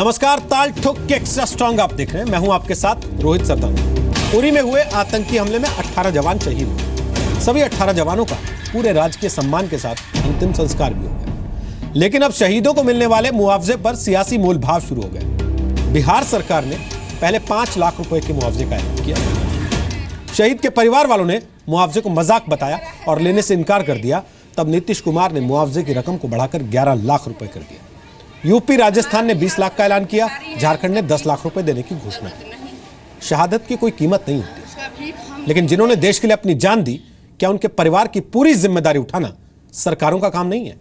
नमस्कार, ताल ठोक के एक्स्ट्रा स्ट्रॉन्ग आप देख रहे हैं। मैं हूं आपके साथ रोहित सरदार। उरी में हुए आतंकी हमले में 18 जवान शहीद हुए। सभी 18 जवानों का पूरे राजकीय सम्मान के साथ अंतिम संस्कार भी हो गया। लेकिन अब शहीदों को मिलने वाले मुआवजे पर सियासी मोलभाव शुरू हो गए। बिहार सरकार ने पहले 5 लाख रुपए के मुआवजे का ऐलान किया। शहीद के परिवार वालों ने मुआवजे को मजाक बताया और लेने से इनकार कर दिया। तब नीतीश कुमार ने मुआवजे की रकम को बढ़ाकर 11 लाख रुपए कर दिया। यूपी राजस्थान ने 20 लाख का ऐलान किया। झारखंड ने 10 लाख रुपए देने की घोषणा की। शहादत की कोई कीमत नहीं होती, लेकिन जिन्होंने देश के लिए अपनी जान दी, क्या उनके परिवार की पूरी जिम्मेदारी उठाना सरकारों का काम नहीं है?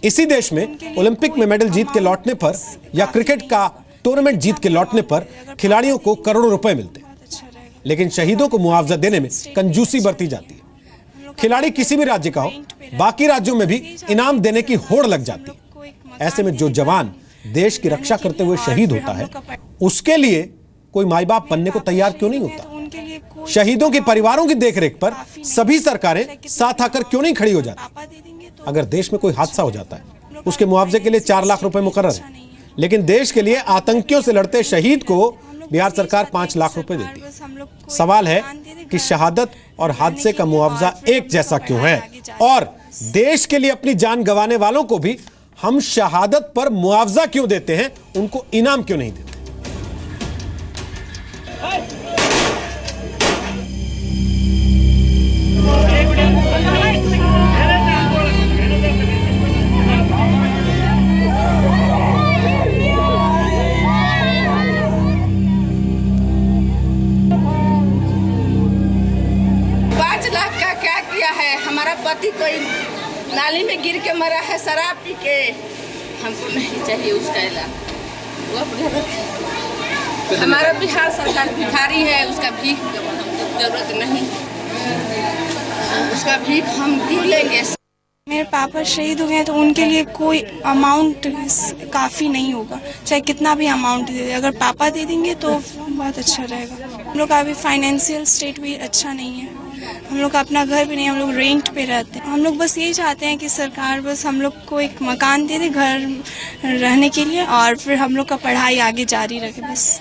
इसी देश में ओलंपिक में मेडल जीत के लौटने पर या क्रिकेट का टूर्नामेंट जीत के लौटने पर खिलाड़ियों को करोड़ों रुपए मिलते हैं, लेकिन शहीदों को मुआवजा देने में कंजूसी बरती जाती है। खिलाड़ी किसी भी राज्य का हो, बाकी राज्यों में भी इनाम देने की होड़ लग जाती है। ऐसे में जो जवान देश की रक्षा करते हुए शहीद होता है, उसके लिए कोई माई बाप बनने को तैयार क्यों नहीं होता? शहीदों के परिवारों की देखरेख पर सभी सरकारें साथ आकर क्यों नहीं खड़ी हो जाती? अगर देश में कोई हादसा हो जाता है, उसके मुआवजे के लिए 4 लाख रुपए मुकर्रर है, लेकिन देश के लिए आतंकियों से लड़ते शहीद को बिहार सरकार 5 लाख रुपए देती है। सवाल है कि शहादत और हादसे का मुआवजा एक जैसा क्यों है, और देश के लिए अपनी जान गंवाने वालों को भी हम शहादत पर मुआवजा क्यों देते हैं, उनको इनाम क्यों नहीं देते? हमारा पति कोई नाली में गिर के मरा है, शराब पी के। हमको नहीं चाहिए उसका इलाज। हमारा बिहार सरकार भिखारी है, उसका भीख जरूरत नहीं, उसका भीख हम क्यों लेंगे? मेरे पापा शहीद हो गए तो उनके लिए कोई अमाउंट काफ़ी नहीं होगा, चाहे कितना भी अमाउंट दे दे। अगर पापा दे देंगे तो बहुत अच्छा रहेगा। हम लोग का अभी फाइनेंशियल स्टेट भी अच्छा नहीं है। हम लोग का अपना घर भी नहीं, हम लोग रेंट पे रहते हैं। हम लोग बस यही चाहते हैं कि सरकार बस हम लोग को एक मकान दे दे घर रहने के लिए, और फिर हम लोग का पढ़ाई आगे जारी रखे। बस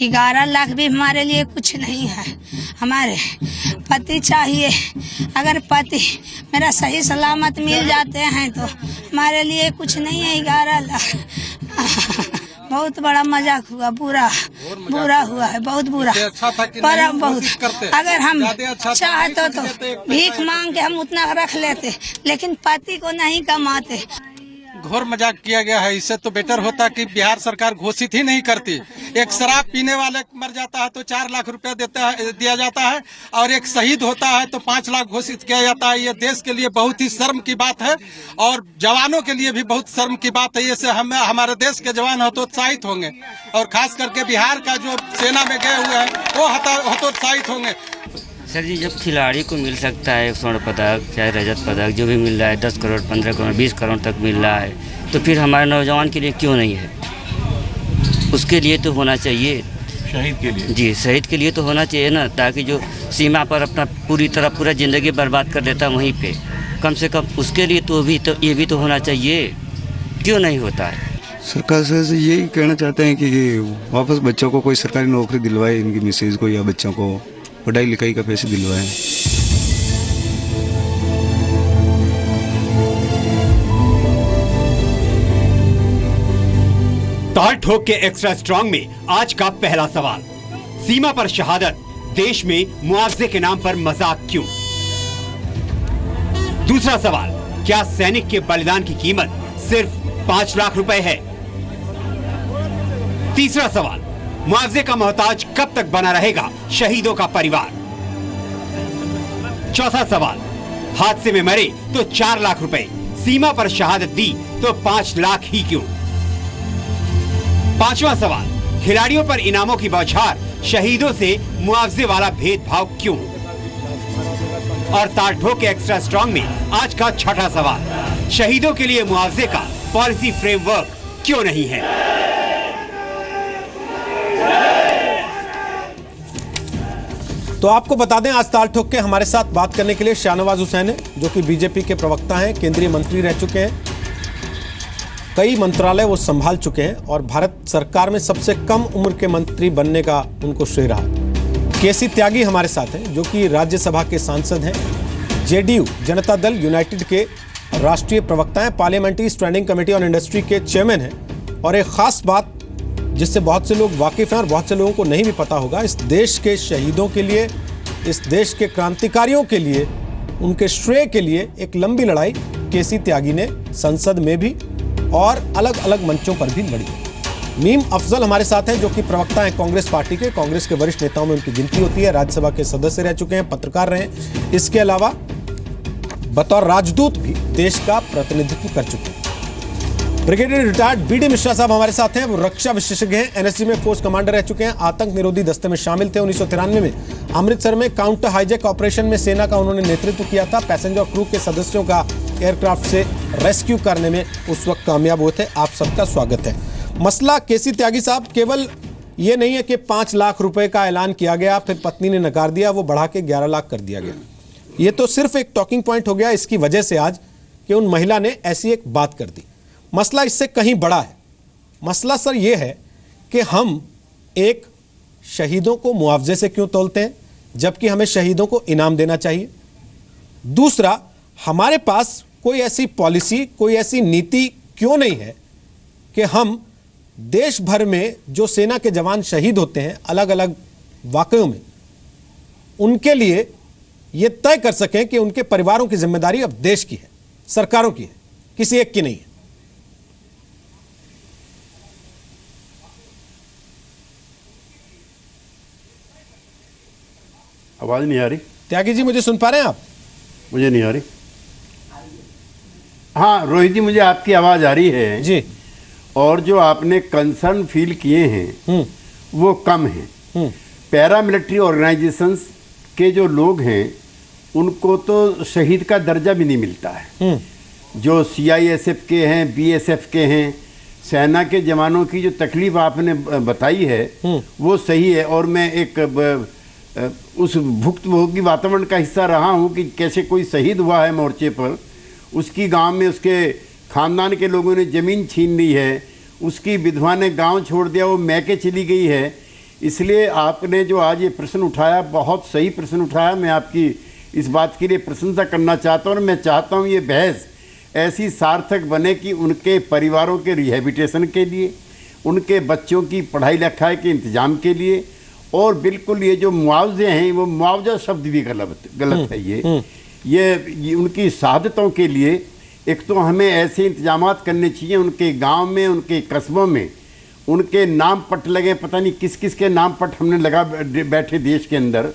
11 लाख भी हमारे लिए कुछ नहीं है। हमारे पति चाहिए। अगर पति मेरा सही सलामत मिल जाते हैं तो हमारे लिए कुछ नहीं है। 11 लाख बहुत बड़ा मजाक हुआ, बुरा हुआ है, बहुत बुरा। पर बहुत अगर हम चाहते तो भीख मांग के हम उतना रख लेते, लेकिन पति को नहीं कमाते। घोर मजाक किया गया है। इससे तो बेटर होता कि बिहार सरकार घोषित ही नहीं करती। एक शराब पीने वाले मर जाता है तो 4 लाख रुपया दिया जाता है, और एक शहीद होता है तो 5 लाख घोषित किया जाता है। ये देश के लिए बहुत ही शर्म की बात है, और जवानों के लिए भी बहुत शर्म की बात है। इससे हमारे देश के जवान हतोत्साहित होंगे, और खास करके बिहार का जो सेना में गए हुए हैं वो हतोत्साहित होंगे। सर जी, जब खिलाड़ी को मिल सकता है स्वर्ण पदक चाहे रजत पदक जो भी मिल रहा है, 10 करोड़ 15 करोड़ 20 करोड़ तक मिल रहा है, तो फिर हमारे नौजवान के लिए क्यों नहीं है? उसके लिए तो होना चाहिए, शहीद के लिए। जी, शहीद के लिए तो होना चाहिए ना, ताकि जो सीमा पर अपना पूरा ज़िंदगी बर्बाद कर देता वहीं पे, कम से कम उसके लिए तो ये भी तो होना चाहिए। क्यों नहीं होता है? सरकार से यही कहना चाहते हैं कि वापस बच्चों को कोई सरकारी नौकरी दिलवाए, इनकी मिसेज को या बच्चों को पढ़ाई लिखाई का पैसे दिलवाएं। ताल ठोक के एक्स्ट्रा स्ट्रॉन्ग में आज का पहला सवाल, सीमा पर शहादत, देश में मुआवजे के नाम पर मजाक क्यों? दूसरा सवाल, क्या सैनिक के बलिदान की कीमत सिर्फ 5 लाख रुपए है? तीसरा सवाल, मुआवजे का मोहताज कब तक बना रहेगा शहीदों का परिवार? चौथा सवाल, हादसे में मरे तो 4 लाख रुपए, सीमा पर शहादत दी तो 5 लाख ही क्यों? पांचवा सवाल, खिलाड़ियों पर इनामों की बौछार, शहीदों से मुआवजे वाला भेदभाव क्यों? और ताल ठोक के एक्स्ट्रा स्ट्रॉन्ग में आज का छठा सवाल, शहीदों के लिए मुआवजे का पॉलिसी फ्रेमवर्क क्यों नहीं है? तो आपको बता दें, आज ताल ठोक के हमारे साथ बात करने के लिए शाहनवाज हुसैन है, जो कि बीजेपी के प्रवक्ता हैं, केंद्रीय मंत्री रह चुके हैं। कई मंत्रालय वो संभाल चुके हैं और भारत सरकार में सबसे कम उम्र के मंत्री बनने का उनको श्रेय रहा। केसी त्यागी हमारे साथ हैं, जो कि राज्यसभा के सांसद हैं, जेडीयू जनता दल यूनाइटेड के राष्ट्रीय प्रवक्ता हैं, parliamentary standing committee on industry के चेयरमैन हैं। और एक खास बात जिससे बहुत से लोग वाकिफ हैं और बहुत से लोगों को नहीं भी पता होगा, इस देश के शहीदों के लिए, इस देश के क्रांतिकारियों के लिए, उनके श्रेय के लिए एक लंबी लड़ाई केसी त्यागी ने संसद में भी और अलग अलग मंचों पर भी लड़ी। मीम अफजल हमारे साथ हैं, जो कि प्रवक्ता हैं कांग्रेस पार्टी के। कांग्रेस के वरिष्ठ नेताओं में उनकी गिनती होती है, राज्यसभा के सदस्य रह चुके हैं, पत्रकार रहे हैं, इसके अलावा बतौर राजदूत भी देश का प्रतिनिधित्व कर चुके हैं। ब्रिगेडियर रिटायर्ड बीडी मिश्रा साहब हमारे साथ हैं, वो रक्षा विशेषज्ञ हैं, एनएसजी में फोर्स कमांडर रह चुके हैं, आतंक निरोधी दस्ते में शामिल थे। 1993 में अमृतसर में काउंटर हाईजैक ऑपरेशन में सेना का उन्होंने नेतृत्व किया था। पैसेंजर क्रू के सदस्यों का एयरक्राफ्ट से रेस्क्यू करने में उस वक्त कामयाब हुए थे। आप सबका स्वागत है। मसला केसी त्यागी साहब केवल ये नहीं है कि 5 लाख रुपए का ऐलान किया गया, फिर पत्नी ने नकार दिया, वो बढ़ा के 11 लाख कर दिया गया। ये तो सिर्फ एक टॉकिंग पॉइंट हो गया इसकी वजह से आज कि उन महिला ने ऐसी एक बात कर दी। मसला इससे कहीं बड़ा है। मसला सर ये है कि हम एक शहीदों को मुआवजे से क्यों तोलते हैं, जबकि हमें शहीदों को इनाम देना चाहिए। दूसरा, हमारे पास कोई ऐसी पॉलिसी, कोई ऐसी नीति क्यों नहीं है कि हम देश भर में जो सेना के जवान शहीद होते हैं अलग अलग वाक़यों में, उनके लिए ये तय कर सकें कि उनके परिवारों की जिम्मेदारी अब देश की है, सरकारों की है, किसी एक की नहीं है। आवाज नहीं आ रही? त्यागी जी, मुझे सुन पा रहे हैं आप? मुझे नहीं आ रही। हाँ रोहित जी, मुझे आपकी आवाज आ रही है जी। और जो आपने कंसर्न फील किए हैं वो कम हैं। पैरामिलिट्री ऑर्गेनाइजेशंस के जो लोग हैं उनको तो शहीद का दर्जा भी नहीं मिलता है। जो सीआईएसएफ के हैं, बीएसएफ के हैं, सेना के जवानों की जो तकलीफ आपने बताई है वो सही है। और मैं एक उस भुक्तभोगी वातावरण का हिस्सा रहा हूं कि कैसे कोई शहीद हुआ है मोर्चे पर, उसकी गांव में उसके खानदान के लोगों ने ज़मीन छीन ली है, उसकी विधवा ने गांव छोड़ दिया, वो मैके चली गई है। इसलिए आपने जो आज ये प्रश्न उठाया, बहुत सही प्रश्न उठाया। मैं आपकी इस बात के लिए प्रशंसा करना चाहता हूँ और मैं चाहता हूँ ये बहस ऐसी सार्थक बने कि उनके परिवारों के रिहेबिटेशन के लिए, उनके बच्चों की पढ़ाई लिखाई के इंतजाम के लिए, और बिल्कुल ये जो मुआवजे हैं, वो मुआवजा शब्द भी गलत है। ये उनकी शहादतों के लिए एक तो हमें ऐसे इंतजामात करने चाहिए, उनके गांव में, उनके कस्बों में उनके नाम पट लगे, पता नहीं किस किस के नाम पट हमने लगा बैठे देश के अंदर।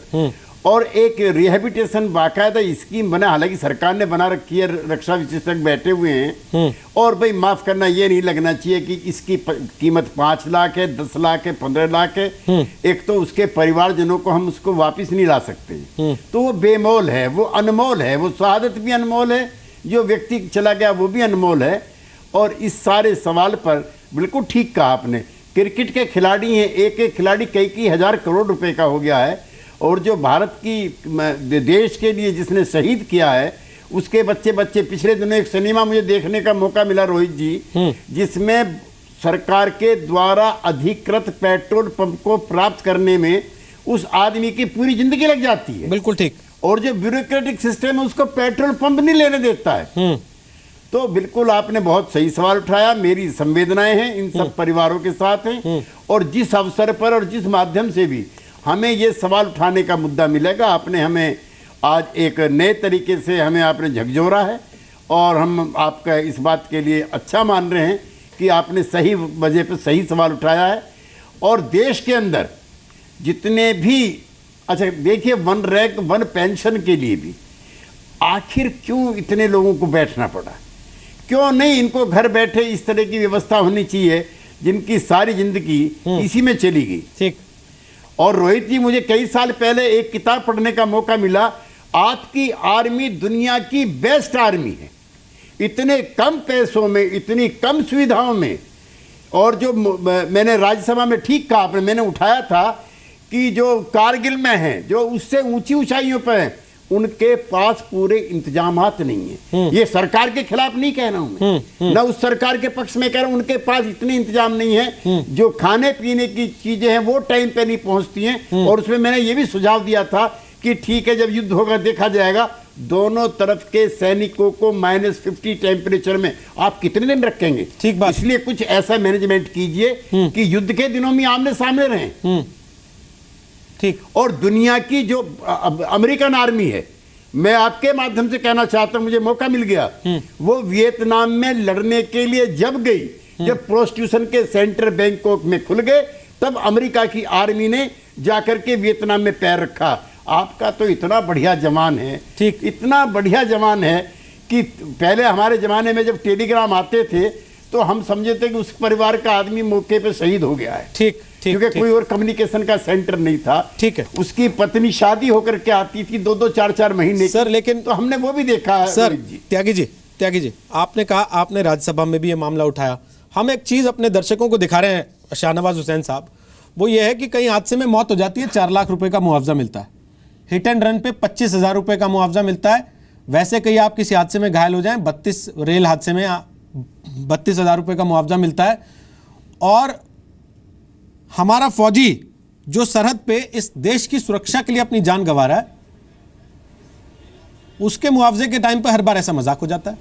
और एक रिहेबिटेशन बाकायदा स्कीम बना, हालांकि सरकार ने बना रखी है, रक्षा विशेषज्ञ बैठे हुए हैं। और भाई माफ करना, ये नहीं लगना चाहिए कि इसकी कीमत 5 लाख है, 10 लाख है, 15 लाख है। एक तो उसके परिवारजनों को हम उसको वापस नहीं ला सकते, तो वो बेमोल है, वो अनमोल है, वो शहादत भी अनमोल है, जो व्यक्ति चला गया वो भी अनमोल है। और इस सारे सवाल पर बिल्कुल ठीक कहा आपने। क्रिकेट के खिलाड़ी हैं, एक एक खिलाड़ी कई हजार करोड़ रुपए का हो गया है। और जो भारत की देश के लिए जिसने शहीद किया है, उसके बच्चे पिछले दिनों एक सिनेमा मुझे देखने का मौका मिला रोहित जी, जिसमें सरकार के द्वारा अधिकृत पेट्रोल पंप को प्राप्त करने में उस आदमी की पूरी जिंदगी लग जाती है। बिल्कुल ठीक। और जो ब्यूरोक्रेटिक सिस्टम है उसको पेट्रोल पंप नहीं लेने देता है। तो बिल्कुल आपने बहुत सही सवाल उठाया। मेरी संवेदनाएं हैं इन सब परिवारों के साथ हैं। और जिस अवसर पर और जिस माध्यम से भी हमें ये सवाल उठाने का मुद्दा मिलेगा, आपने हमें आज एक नए तरीके से हमें आपने झकझोरा है। और हम आपका इस बात के लिए अच्छा मान रहे हैं कि आपने सही वजह पर सही सवाल उठाया है। और देश के अंदर जितने भी, अच्छा देखिए, वन रैंक वन पेंशन के लिए भी आखिर क्यों इतने लोगों को बैठना पड़ा? क्यों नहीं इनको घर बैठे इस तरह की व्यवस्था होनी चाहिए जिनकी सारी जिंदगी इसी में चली गई। ठीक। और रोहित जी, मुझे कई साल पहले एक किताब पढ़ने का मौका मिला, आपकी आर्मी दुनिया की बेस्ट आर्मी है, इतने कम पैसों में, इतनी कम सुविधाओं में। और जो मैंने राज्यसभा में ठीक कहा आपने, मैंने उठाया था कि जो कारगिल में है, जो उससे ऊंची ऊंचाइयों पर है, उनके पास पूरे इंतजामात नहीं है। ये सरकार के खिलाफ नहीं कह रहा हूं मैं, ना उस सरकार के पक्ष में कह रहा हूं, उनके पास इतने इंतजाम नहीं है। जो खाने पीने की चीजें हैं वो टाइम पे नहीं पहुंचती हैं। और उसमें मैंने ये भी सुझाव दिया था कि ठीक है, जब युद्ध होगा देखा जाएगा, दोनों तरफ के सैनिकों को -50 टेम्परेचर में आप कितने दिन रखेंगे। ठीक बात। इसलिए कुछ ऐसा मैनेजमेंट कीजिए कि युद्ध के दिनों में आमने सामने रहें। ठीक। और दुनिया की जो अमेरिकन आर्मी है, मैं आपके माध्यम से कहना चाहता हूं, मुझे मौका मिल गया, वो वियतनाम में लड़ने के लिए जब गई, जब प्रोस्टिट्यूशन के सेंटर बैंकॉक में खुल गए, तब अमेरिका की आर्मी ने जाकर के वियतनाम में पैर रखा। आपका तो इतना बढ़िया जवान है, ठीक, इतना बढ़िया जवान है कि पहले हमारे जमाने में जब टेलीग्राम आते थे तो हम समझे थे कि उस परिवार का आदमी मौके पे शहीद हो गया है। ठीक ठीक, क्योंकि कोई और कम्युनिकेशन का सेंटर नहीं था। ठीक है। उसकी पत्नी शादी होकर के आती थी 2-2 4-4 महीने सर, लेकिन तो हमने वो भी देखा है। सर त्यागी जी, आपने कहा, आपने राज्यसभा में भी ये मामला उठाया। हम एक चीज अपने दर्शकों को दिखा रहे हैं शाहनवाज हुसैन साहब, वो ये है कि कहीं हादसे में मौत हो जाती है, 4 लाख रुपए का मुआवजा मिलता है। हिट एंड रन पे 25,000 रुपए का मुआवजा मिलता है। वैसे कहीं आप किसी हादसे में घायल हो जाएं, 32 रेल हादसे में 32,000 रुपए का मुआवजा मिलता है। और हमारा फौजी जो सरहद पे इस देश की सुरक्षा के लिए अपनी जान गंवा रहा है, उसके मुआवजे के टाइम पे हर बार ऐसा मजाक हो जाता है।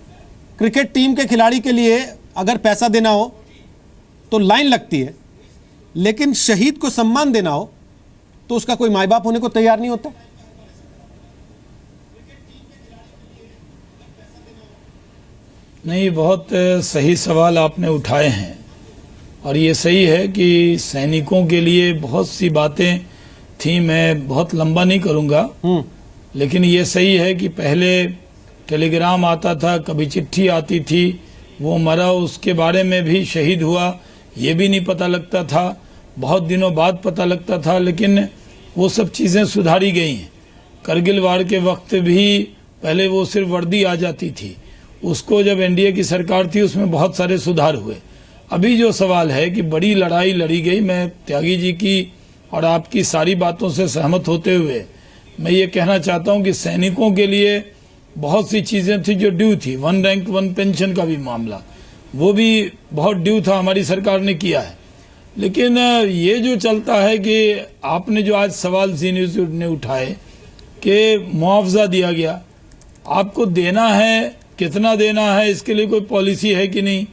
क्रिकेट टीम के खिलाड़ी के लिए अगर पैसा देना हो तो लाइन लगती है, लेकिन शहीद को सम्मान देना हो तो उसका कोई माई बाप होने को तैयार नहीं होता। नहीं, बहुत सही सवाल आपने उठाए हैं और ये सही है कि सैनिकों के लिए बहुत सी बातें थी। मैं बहुत लंबा नहीं करूंगा, लेकिन ये सही है कि पहले टेलीग्राम आता था, कभी चिट्ठी आती थी, वो मरा, उसके बारे में भी शहीद हुआ, ये भी नहीं पता लगता था, बहुत दिनों बाद पता लगता था। लेकिन वो सब चीज़ें सुधारी गई हैं। करगिल वार के वक्त भी पहले वो सिर्फ वर्दी आ जाती थी, उसको जब एनडीए की सरकार थी उसमें बहुत सारे सुधार हुए। अभी जो सवाल है कि बड़ी लड़ाई लड़ी गई, मैं त्यागी जी की और आपकी सारी बातों से सहमत होते हुए मैं ये कहना चाहता हूँ कि सैनिकों के लिए बहुत सी चीज़ें थी जो ड्यू थी। 1 रैंक 1 पेंशन का भी मामला, वो भी बहुत ड्यू था, हमारी सरकार ने किया है। लेकिन ये जो चलता है कि आपने जो आज सवाल जी न्यूज़ ने उठाए कि मुआवजा दिया गया, आपको देना है, कितना देना है, इसके लिए कोई पॉलिसी है कि नहीं।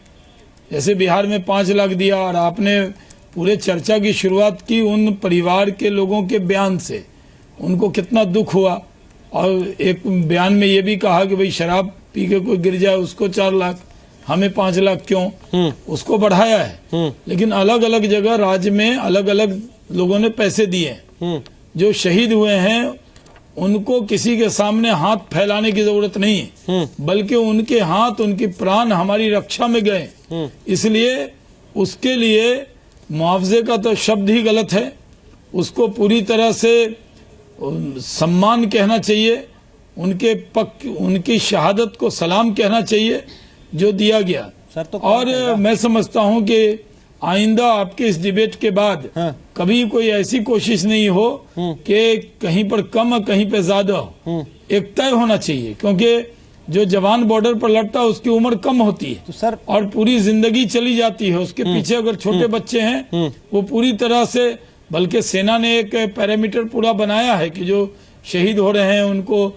जैसे बिहार में 5 लाख दिया और आपने पूरे चर्चा की शुरुआत की उन परिवार के लोगों के बयान से, उनको कितना दुख हुआ। और एक बयान में ये भी कहा कि भाई शराब पी के कोई गिर जाए उसको 4 लाख, हमें 5 लाख क्यों, उसको बढ़ाया है। लेकिन अलग अलग जगह राज्य में अलग अलग लोगों ने पैसे दिए। जो शहीद हुए हैं उनको किसी के सामने हाथ फैलाने की जरूरत नहीं है, बल्कि उनके हाथ, उनकी प्राण हमारी रक्षा में गए, इसलिए उसके लिए मुआवजे का तो शब्द ही गलत है। उसको पूरी तरह से सम्मान कहना चाहिए, उनकी शहादत को सलाम कहना चाहिए जो दिया गया। सर तो और मैं समझता हूं कि आइंदा आपके इस डिबेट के बाद कभी कोई ऐसी कोशिश नहीं हो कि कहीं पर कम और कहीं पे ज्यादा हो। एक तय होना चाहिए, क्योंकि जो जवान बॉर्डर पर लड़ता है उसकी उम्र कम होती है तो सर, और पूरी जिंदगी चली जाती है। उसके पीछे अगर छोटे बच्चे हैं वो पूरी तरह से, बल्कि सेना ने एक पैरामीटर पूरा बनाया है कि जो शहीद हो रहे हैं उनको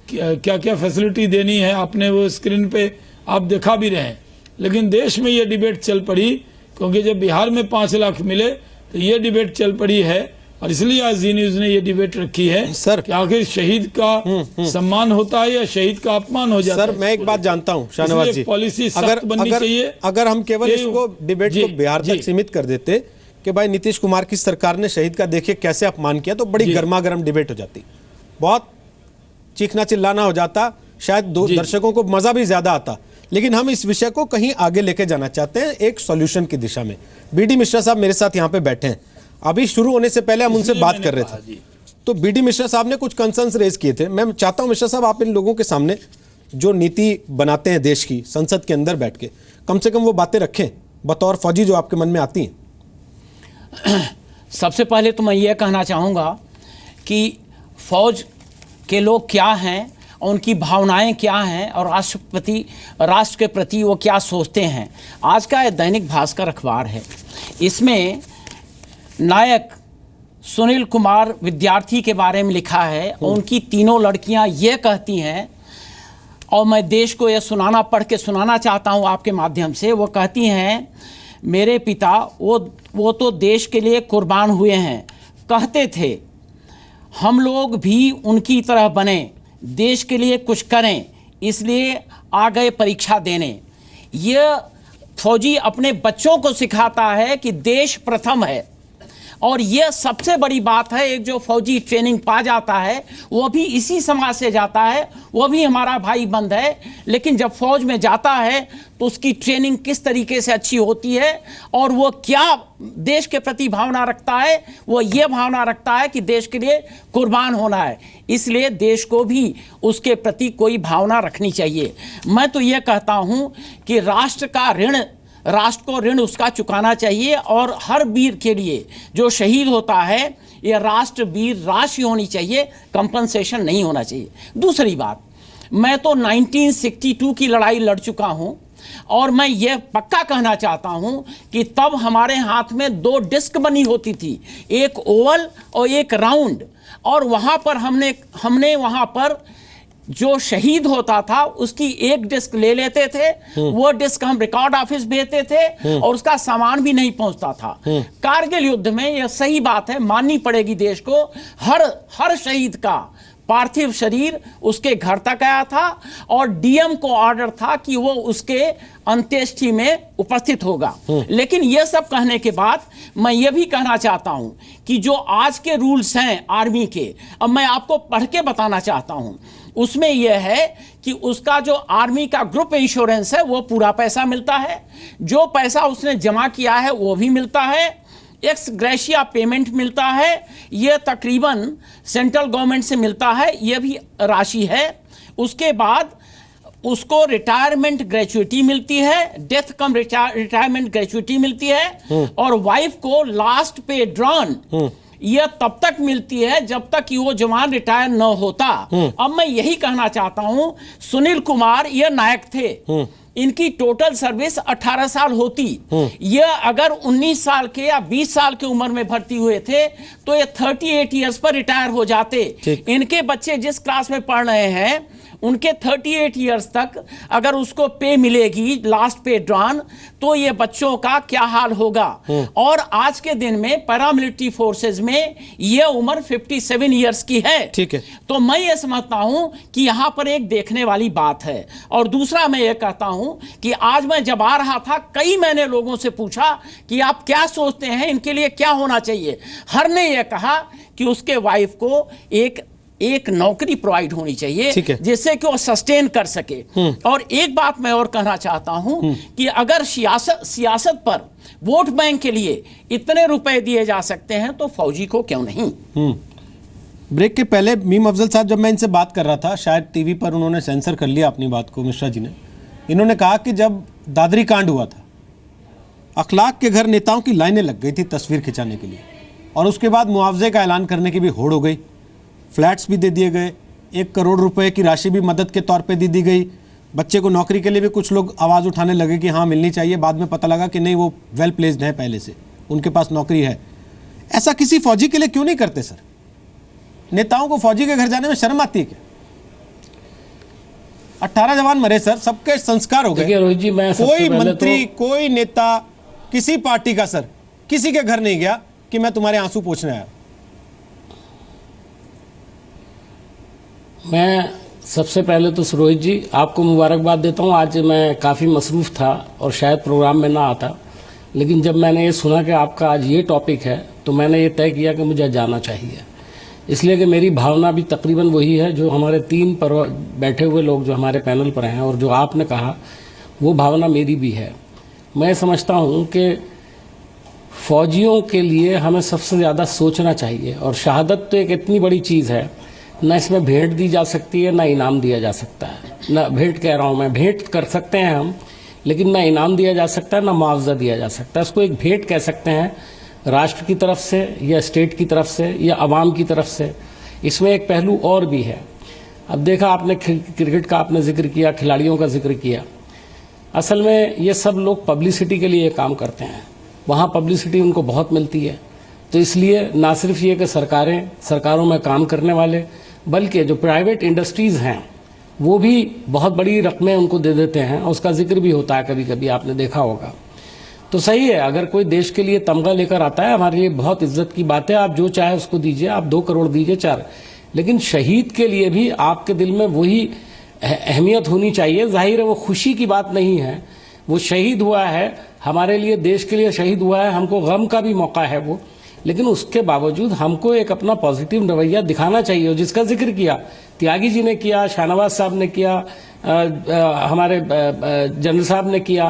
क्या क्या फैसिलिटी देनी है, आपने वो स्क्रीन पे आप दिखा भी रहे हैं। लेकिन देश में ये डिबेट चल पड़ी, क्योंकि जब बिहार में 5 लाख मिले तो ये डिबेट चल पड़ी है। और इसलिए आज जी न्यूज ने ये डिबेट रखी है सर कि आखिर शहीद का सम्मान होता है या शहीद का अपमान हो जाता है। सर मैं एक बात जानता हूं शाहनवाज जी, पॉलिसी सख्त बननी चाहिए। अगर हम केवल इसको डिबेट को बिहार तक सीमित कर देते कि भाई नीतीश कुमार की सरकार ने शहीद का देखिए कैसे अपमान किया, तो बड़ी गर्मा गर्म डिबेट हो जाती, बहुत चीखना चिल्लाना हो जाता, शायद दर्शकों को मजा भी ज्यादा आता। लेकिन हम इस विषय को कहीं आगे लेके जाना चाहते हैं, एक सॉल्यूशन की दिशा में। बीडी मिश्रा साहब मेरे साथ यहाँ पे बैठे हैं, अभी शुरू होने से पहले हम उनसे बात कर रहे थे, तो बीडी मिश्रा साहब ने कुछ कंसर्न्स रेज किए थे। मैं चाहता हूं मिश्रा साहब आप इन लोगों के सामने जो नीति बनाते हैं देश की, संसद के अंदर बैठ के कम से कम वो बातें रखें बतौर फौजी जो आपके मन में आती हैं। सबसे पहले तो मैं ये कहना चाहूँगा कि फौज के लोग क्या हैं, उनकी भावनाएं क्या हैं और राष्ट्र के प्रति वो क्या सोचते हैं। आज का दैनिक भास्कर अखबार है, इसमें नायक सुनील कुमार विद्यार्थी के बारे में लिखा है। उनकी तीनों लड़कियां ये कहती हैं, और मैं देश को ये पढ़ के सुनाना चाहता हूँ आपके माध्यम से। वो कहती हैं, मेरे पिता वो तो देश के लिए कुर्बान हुए हैं, कहते थे हम लोग भी उनकी तरह बने, देश के लिए कुछ करें, इसलिए आ गए परीक्षा देने। ये फौजी अपने बच्चों को सिखाता है कि देश प्रथम है, और यह सबसे बड़ी बात है। एक जो फौजी ट्रेनिंग पा जाता है वो भी इसी समाज से जाता है, वो भी हमारा भाई बंद है, लेकिन जब फौज में जाता है तो उसकी ट्रेनिंग किस तरीके से अच्छी होती है और वो क्या देश के प्रति भावना रखता है। वो ये भावना रखता है कि देश के लिए कुर्बान होना है, इसलिए देश को भी उसके प्रति कोई भावना रखनी चाहिए। मैं तो ये कहता हूँ कि राष्ट्र को ऋण उसका चुकाना चाहिए, और हर वीर के लिए जो शहीद होता है ये राष्ट्र वीर राशि होनी चाहिए, कंपनसेशन नहीं होना चाहिए। दूसरी बात, मैं तो 1962 की लड़ाई लड़ चुका हूं, और मैं ये पक्का कहना चाहता हूं कि तब हमारे हाथ में 2 डिस्क बनी होती थी, एक ओवल और एक राउंड, और वहां पर हमने वहां पर जो शहीद होता था उसकी एक डिस्क ले लेते थे, वो डिस्क हम रिकॉर्ड ऑफिस भेजते थे, और उसका सामान भी नहीं पहुंचता था। कारगिल युद्ध में यह सही बात है, माननी पड़ेगी देश को, हर शहीद का पार्थिव शरीर उसके घर तक आया था, और डीएम को ऑर्डर था कि वो उसके अंत्येष्टि में उपस्थित होगा। लेकिन यह सब कहने के बाद मैं ये भी कहना चाहता हूं कि जो आज के रूल्स हैं आर्मी के, अब मैं आपको पढ़ के बताना चाहता हूं। उसमें यह है कि उसका जो आर्मी का ग्रुप इंश्योरेंस है वो पूरा पैसा मिलता है, जो पैसा उसने जमा किया है वो भी मिलता है, एक्स ग्रेशिया पेमेंट मिलता है, यह तकरीबन सेंट्रल गवर्नमेंट से मिलता है, यह भी राशि है। उसके बाद उसको रिटायरमेंट ग्रेचुइटी मिलती है, डेथ कम रिटायरमेंट ग्रेचुइटी मिलती है, और वाइफ को लास्ट पे ड्रॉन यह तब तक मिलती है जब तक कि वो जवान रिटायर न होता। अब मैं यही कहना चाहता हूं, सुनील कुमार ये नायक थे, इनकी टोटल सर्विस 18 साल होती, ये अगर 19 साल के या 20 साल की उम्र में भर्ती हुए थे तो ये 38 इयर्स पर रिटायर हो जाते। इनके बच्चे जिस क्लास में पढ़ रहे हैं उनके 38 इयर्स तक अगर उसको पे मिलेगी लास्ट पे ड्रॉन, तो ये बच्चों का क्या हाल होगा। और आज के दिन में पैरामिलिट्री फोर्सेस में ये उम्र 57 इयर्स की है। ठीक है, तो मैं ये समझता हूं कि यहां पर एक देखने वाली बात है। और दूसरा मैं ये कहता हूं कि आज मैं जब आ रहा था, कई मैंने लोगों से पूछा कि आप क्या सोचते हैं, इनके लिए क्या होना चाहिए। हर ने यह कहा कि उसके वाइफ को एक नौकरी प्रोवाइड होनी चाहिए जिससे कि वो सस्टेन कर सके। और एक बात मैं और कहना चाहता हूं कि अगर सियासत पर वोट बैंक के लिए इतने रुपए दिए जा सकते हैं तो फौजी को क्यों नहीं। ब्रेक के पहले मीम अफजल साहब, जब मैं इनसे बात कर रहा था, शायद टीवी पर उन्होंने सेंसर कर लिया अपनी बात को, मिश्रा जी ने, इन्होंने कहा कि जब दादरी कांड हुआ था, अखलाक के घर नेताओं की लाइनें लग गई थी तस्वीर खिंचाने के लिए, और उसके बाद मुआवजे का ऐलान करने की भी होड़ हो गई, फ्लैट्स भी दे दिए गए, 1 करोड़ रुपए की राशि भी मदद के तौर पे दी गई, बच्चे को नौकरी के लिए भी कुछ लोग आवाज़ उठाने लगे कि हाँ मिलनी चाहिए, बाद में पता लगा कि नहीं, वो वेल प्लेस्ड है, पहले से उनके पास नौकरी है। ऐसा किसी फौजी के लिए क्यों नहीं करते सर? नेताओं को फौजी के घर जाने में शर्म आती है क्या? 18 जवान मरे सर, सबके संस्कार हो गए, रोहित जी, मैं कोई मंत्री कोई नेता किसी पार्टी का सर किसी के घर नहीं गया कि मैं तुम्हारे आंसू पोंछने आया। मैं सबसे पहले तो रोहित जी आपको मुबारकबाद देता हूं। आज मैं काफ़ी मसरूफ़ था और शायद प्रोग्राम में ना आता, लेकिन जब मैंने ये सुना कि आपका आज ये टॉपिक है तो मैंने ये तय किया कि मुझे जाना चाहिए, इसलिए कि मेरी भावना भी तकरीबन वही है जो हमारे 3 पर बैठे हुए लोग जो हमारे पैनल पर हैं, और जो आपने कहा वो भावना मेरी भी है। मैं समझता हूँ कि फ़ौजियों के लिए हमें सबसे ज़्यादा सोचना चाहिए, और शहादत तो एक इतनी बड़ी चीज़ है, न इसमें भेंट दी जा सकती है, ना इनाम दिया जा सकता है। ना भेंट कह रहा हूँ मैं, भेंट कर सकते हैं हम, लेकिन ना इनाम दिया जा सकता है, ना मुआवजा दिया जा सकता है। इसको एक भेंट कह सकते हैं राष्ट्र की तरफ से या स्टेट की तरफ से या अवाम की तरफ से। इसमें एक पहलू और भी है अब देखा आपने क्रिकेट का आपने जिक्र किया, खिलाड़ियों का जिक्र किया। असल में ये सब लोग पब्लिसिटी के लिए काम करते हैं, वहाँ पब्लिसिटी उनको बहुत मिलती है। तो इसलिए ना सिर्फ ये कि सरकारों में काम करने वाले, बल्कि जो प्राइवेट इंडस्ट्रीज़ हैं वो भी बहुत बड़ी रकमें उनको दे देते हैं, उसका जिक्र भी होता है कभी कभी, आपने देखा होगा। तो सही है, अगर कोई देश के लिए तमगा लेकर आता है, हमारे लिए बहुत इज्जत की बात है, आप जो चाहे उसको दीजिए, आप 2 करोड़ दीजिए, 4, लेकिन शहीद के लिए भी आपके दिल में वही अहमियत होनी चाहिए। जाहिर है वो खुशी की बात नहीं है, वो शहीद हुआ है हमारे लिए, देश के लिए शहीद हुआ है, हमको गम का भी मौका है वो, लेकिन उसके बावजूद हमको एक अपना पॉजिटिव रवैया दिखाना चाहिए, जिसका जिक्र किया त्यागी जी ने किया, शाहनवाज साहब ने किया, हमारे जनरल साहब ने किया,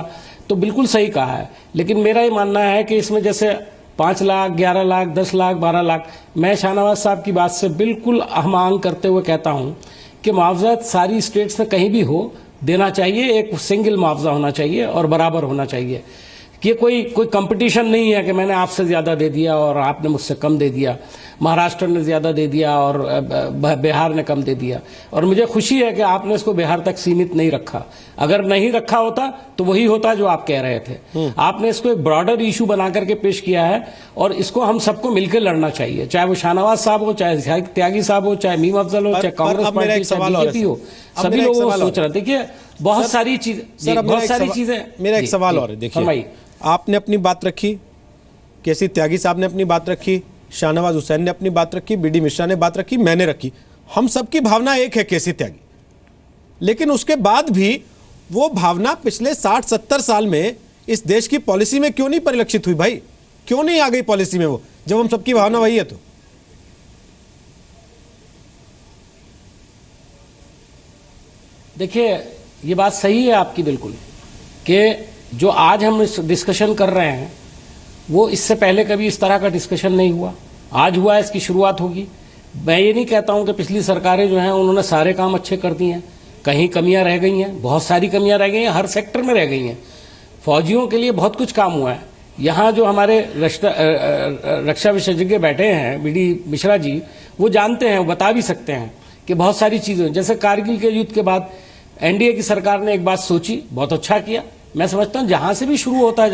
तो बिल्कुल सही कहा है। लेकिन मेरा ये मानना है कि इसमें जैसे 5 लाख, 11 लाख, 10 लाख, 12 लाख, मैं शाहनवाज साहब की बात से बिल्कुल हम आंग करते हुए कहता हूँ कि मुआवजा सारी स्टेट्स में कहीं भी हो देना चाहिए, एक सिंगल मुआवजा होना चाहिए और बराबर होना चाहिए। कि कोई कंपटीशन नहीं है कि मैंने आपसे ज़्यादा दे दिया और आपने मुझसे कम दे दिया, महाराष्ट्र ने ज़्यादा दे दिया और बिहार ने कम दे दिया। और मुझे खुशी है कि आपने इसको बिहार तक सीमित नहीं रखा, अगर नहीं रखा होता तो वही होता जो आप कह रहे थे। आपने इसको एक ब्रॉडर इशू बना करके पेश किया है और इसको हम सबको मिलकर लड़ना चाहिए, चाहे वो शाहनवाज साहब हो, चाहे त्यागी साहब हो, चाहे मीम अफजल हो, चाहे कांग्रेस पार्टी, चाहे बीजेपी हो, सभी लोगों को सोचना। देखिए बहुत सारी चीजें, मेरा एक सवाल और है। देखिए आपने अपनी बात रखी, केसी त्यागी साहब ने अपनी बात रखी, शाहनवाज हुसैन ने अपनी बात रखी, बीडी मिश्रा ने बात रखी, मैंने रखी, हम सबकी भावना एक है केसी त्यागी। लेकिन उसके बाद भी वो भावना पिछले 60-70 साल में इस देश की पॉलिसी में क्यों नहीं परिलक्षित हुई भाई? क्यों नहीं आ गई पॉलिसी में वो, जब हम सबकी भावना वही है? तो देखिए ये बात सही है आपकी बिल्कुल, कि जो आज हम डिस्कशन कर रहे हैं वो इससे पहले कभी इस तरह का डिस्कशन नहीं हुआ, आज हुआ है, इसकी शुरुआत होगी। मैं ये नहीं कहता हूँ कि पिछली सरकारें जो हैं उन्होंने सारे काम अच्छे कर दिए हैं, कहीं कमियां रह गई हैं, बहुत सारी कमियां रह गई हैं, हर सेक्टर में रह गई हैं। फौजियों के लिए बहुत कुछ काम हुआ है। यहाँ जो हमारे रक्षा विशेषज्ञ बैठे हैं, बीडी मिश्रा जी, वो जानते हैं, वो बता भी सकते हैं कि बहुत सारी चीज़ें, जैसे कारगिल के युद्ध के बाद एनडीए की सरकार ने एक बात सोची, बहुत अच्छा किया। मैं समझता हूँ जहाँ से भी शुरू होता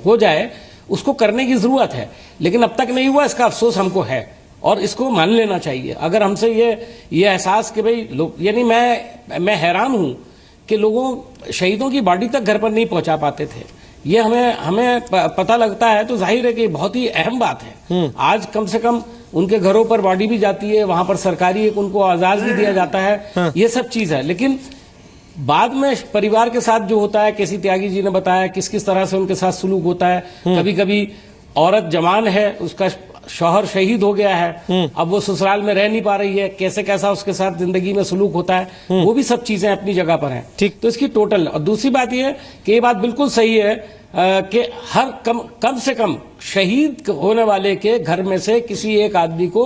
हो जाए उसको करने की ज़रूरत है, लेकिन अब तक नहीं हुआ, इसका अफसोस हमको है और इसको मान लेना चाहिए। अगर हमसे ये एहसास कि भाई लोग, यानी मैं हैरान हूँ कि लोगों शहीदों की बॉडी तक घर पर नहीं पहुँचा पाते थे, ये हमें पता लगता है, तो जाहिर है कि बहुत ही अहम बात है। आज कम से कम उनके घरों पर बॉडी भी जाती है, वहाँ पर सरकारी एक उनको आज़ाद भी दिया जाता है, ये सब चीज़ है। लेकिन बाद में परिवार के साथ जो होता है, केसी त्यागी जी ने बताया किस किस तरह से उनके साथ सुलूक होता है। कभी कभी औरत जवान है, उसका शौहर शहीद हो गया है, अब वो ससुराल में रह नहीं पा रही है, कैसे कैसा उसके साथ जिंदगी में सुलूक होता है, वो भी सब चीजें अपनी जगह पर हैं। ठीक, तो इसकी टोटल। और दूसरी बात ये कि ये बात बिल्कुल सही है कि हर कम से कम शहीद होने वाले के घर में से किसी एक आदमी को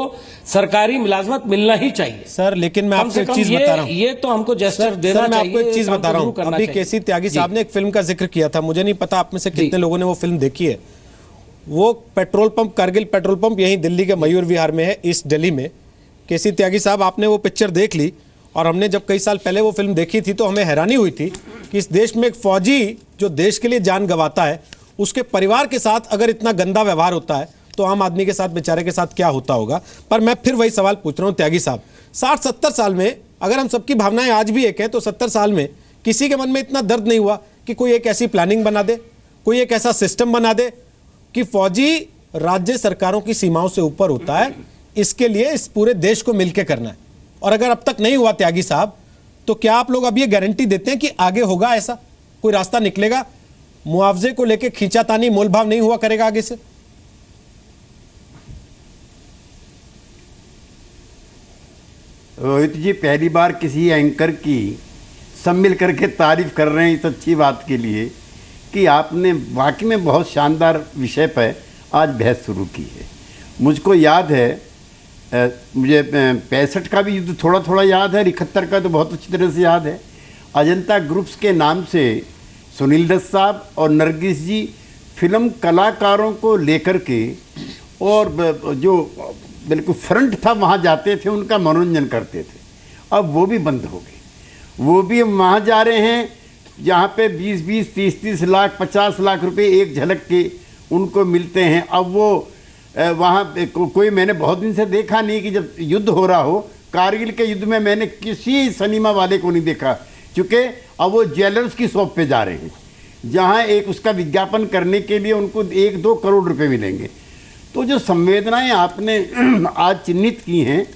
सरकारी मुलाजमत मिलना ही चाहिए सर। लेकिन मैं आपको एक चीज बता रहा हूँ, ये तो हमको जेस्चर देना चाहिए। मैं आपको एक चीज बता रहा हूँ, अभी केसी त्यागी साहब ने एक फिल्म का जिक्र किया था, मुझे नहीं पता आप में से कितने लोगों ने वो फिल्म देखी है। वो petrol pump, Kargil petrol pump यहीं दिल्ली के मयूर विहार में है, ईस्ट दिल्ली में। केसी त्यागी साहब, आपने वो पिक्चर देख ली, और हमने जब कई साल पहले वो फिल्म देखी थी तो हमें हैरानी हुई थी कि इस देश में एक फौजी जो देश के लिए जान गंवाता है, उसके परिवार के साथ अगर इतना गंदा व्यवहार होता है तो आम आदमी के साथ, बेचारे के साथ क्या होता होगा। पर मैं फिर वही सवाल पूछ रहा हूँ त्यागी साहब, 60-70 साल में अगर हम सबकी भावनाएं आज भी एक है, तो 70 साल में किसी के मन में इतना दर्द नहीं हुआ कि कोई एक ऐसी प्लानिंग बना दे, कोई एक ऐसा सिस्टम बना दे कि फौजी राज्य सरकारों की सीमाओं से ऊपर होता है, इसके लिए इस पूरे देश को मिलकर करना है। और अगर अब तक नहीं हुआ त्यागी साहब, तो क्या आप लोग अब ये गारंटी देते हैं कि आगे होगा, ऐसा कोई रास्ता निकलेगा? मुआवजे को लेकर खींचातानी, मोलभाव नहीं हुआ करेगा आगे से? रोहित जी, पहली बार किसी एंकर की सब मिल करके तारीफ कर रहे हैं इस अच्छी बात के लिए कि आपने वाकई में बहुत शानदार विषय पर आज बहस शुरू की है। मुझको याद है, मुझे 65 का भी युद्ध थोड़ा थोड़ा याद है, 71 का तो बहुत अच्छी तरह से याद है। अजंता ग्रुप्स के नाम से सुनील दत्त साहब और नरगिस जी फिल्म कलाकारों को लेकर के, और जो बिल्कुल फ्रंट था वहाँ जाते थे, उनका मनोरंजन करते थे। अब वो भी बंद हो गए। वो भी वहाँ जा रहे हैं जहाँ पे 20-20, 30-30 लाख, 50 लाख रुपए एक झलक के उनको मिलते हैं। अब वो वहाँ कोई मैंने बहुत दिन से देखा नहीं कि जब युद्ध हो रहा हो, कारगिल के युद्ध में मैंने किसी सिनेमा वाले को नहीं देखा, क्योंकि अब वो ज्वेलर्स की शॉप पे जा रहे हैं जहाँ एक उसका विज्ञापन करने के लिए उनको 1-2 करोड़ रुपए मिलेंगे। तो जो संवेदनाएं आपने आज चिन्हित की हैं,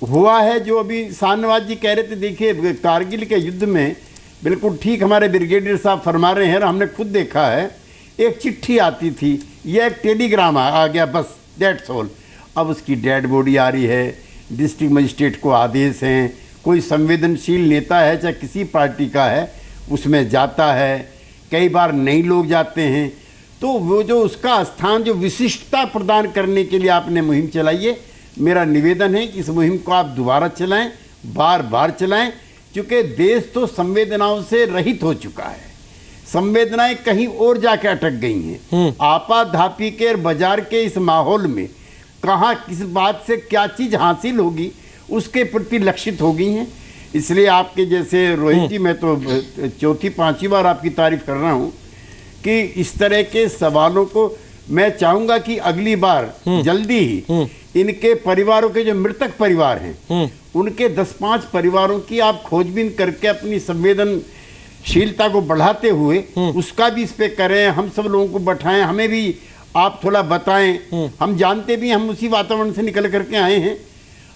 हुआ है जो अभी शाहनवाज जी कह रहे थे। देखिए, कारगिल के युद्ध में बिल्कुल ठीक हमारे ब्रिगेडियर साहब फरमा रहे हैं, और हमने खुद देखा है, एक चिट्ठी आती थी या एक टेलीग्राम आ गया, बस दैट्स ऑल। अब उसकी डेड बॉडी आ रही है, डिस्ट्रिक्ट मजिस्ट्रेट को आदेश हैं, कोई संवेदनशील नेता है चाहे किसी पार्टी का है उसमें जाता है, कई बार नए लोग जाते हैं। तो वो जो उसका स्थान, जो विशिष्टता प्रदान करने के लिए आपने मुहिम चलाई है, मेरा निवेदन है कि इस मुहिम को आप दोबारा चलाएं, बार बार चलाएं, क्योंकि देश तो संवेदनाओं से रहित हो चुका है। संवेदनाएं कहीं और जाके अटक गई हैं। आपाधापी के बाजार के इस माहौल में कहाँ किस बात से क्या चीज़ हासिल होगी उसके प्रति लक्षित हो गई हैं। इसलिए आपके जैसे रोहित जी, मैं तो 4-5 बार आपकी तारीफ कर रहा हूँ कि इस तरह के सवालों को मैं चाहूँगा कि अगली बार जल्दी ही इनके परिवारों के जो मृतक परिवार हैं उनके 10-5 परिवारों की आप खोजबीन करके अपनी संवेदनशीलता को बढ़ाते हुए उसका भी इस पे करें, हम सब लोगों को बैठाएं, हमें भी आप थोड़ा बताएं। हम जानते भी, हम उसी वातावरण से निकल करके आए हैं।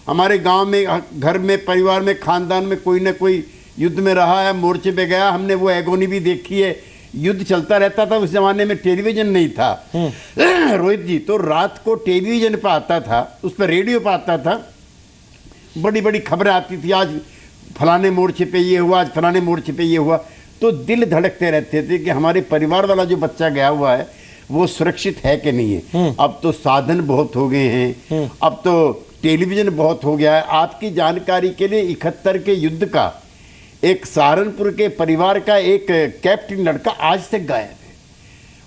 हमारे गांव में, घर में, परिवार में, खानदान में कोई ना कोई युद्ध में रहा है, मोर्चे पे गया, हमने वो एगोनी भी देखी है। युद्ध चलता रहता था, उस जमाने में टेलीविजन नहीं था रोहित जी, तो रात को टेलीविजन पे आता था, उस पर रेडियो पे आता था, बड़ी बड़ी खबरें आती थी, आज फलाने मोर्चे पे ये हुआ, आज फलाने मोर्चे पे ये हुआ। तो दिल धड़कते रहते थे कि हमारे परिवार वाला जो बच्चा गया हुआ है वो सुरक्षित है कि नहीं है। अब तो साधन बहुत हो गए हैं, अब तो टेलीविजन बहुत हो गया है। आपकी जानकारी के लिए 71 के युद्ध का एक सहारनपुर के परिवार का एक कैप्टन लड़का आज तक गायब है,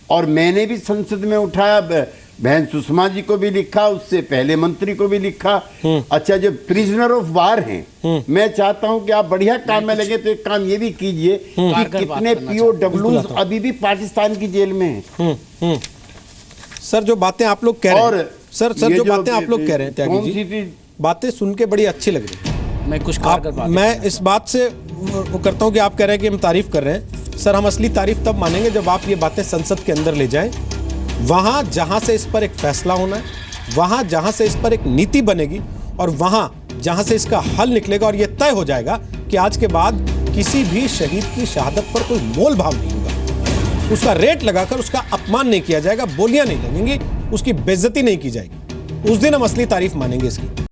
और मैंने भी संसद में उठाया, बहन सुषमा जी को भी लिखा, उससे पहले मंत्री को भी लिखा। अच्छा, जो प्रिजनर ऑफ वार हैं, मैं चाहता हूं कि आप बढ़िया काम में लगे, तो एक काम ये भी कीजिए कि कितने POWs अभी भी पाकिस्तान की जेल में हैं। सर, जो बातें आप लोग कह रहे हैं, सर जो बातें आप लोग कह रहे हैं त्यागी जी, बातें सुन के बड़ी अच्छी लग रही है। मैं कुछ मैं इस बात से वो करता हूं कि आप कह रहे हैं कि हम तारीफ कर रहे हैं। सर, हम असली तारीफ तब मानेंगे जब आप ये बातें संसद के अंदर ले जाएं, वहां जहां से इस पर एक फैसला होना है, वहां जहां से इस पर एक नीति बनेगी, और वहां जहां से इसका हल निकलेगा, और यह तय हो जाएगा कि आज के बाद किसी भी शहीद की शहादत पर कोई मोल भाव नहीं होगा, उसका रेट लगाकर उसका अपमान नहीं किया जाएगा, बोलियां नहीं लगेंगी, उसकी बेइज्जती नहीं की जाएगी। उस दिन हम असली तारीफ मानेंगे इसकी।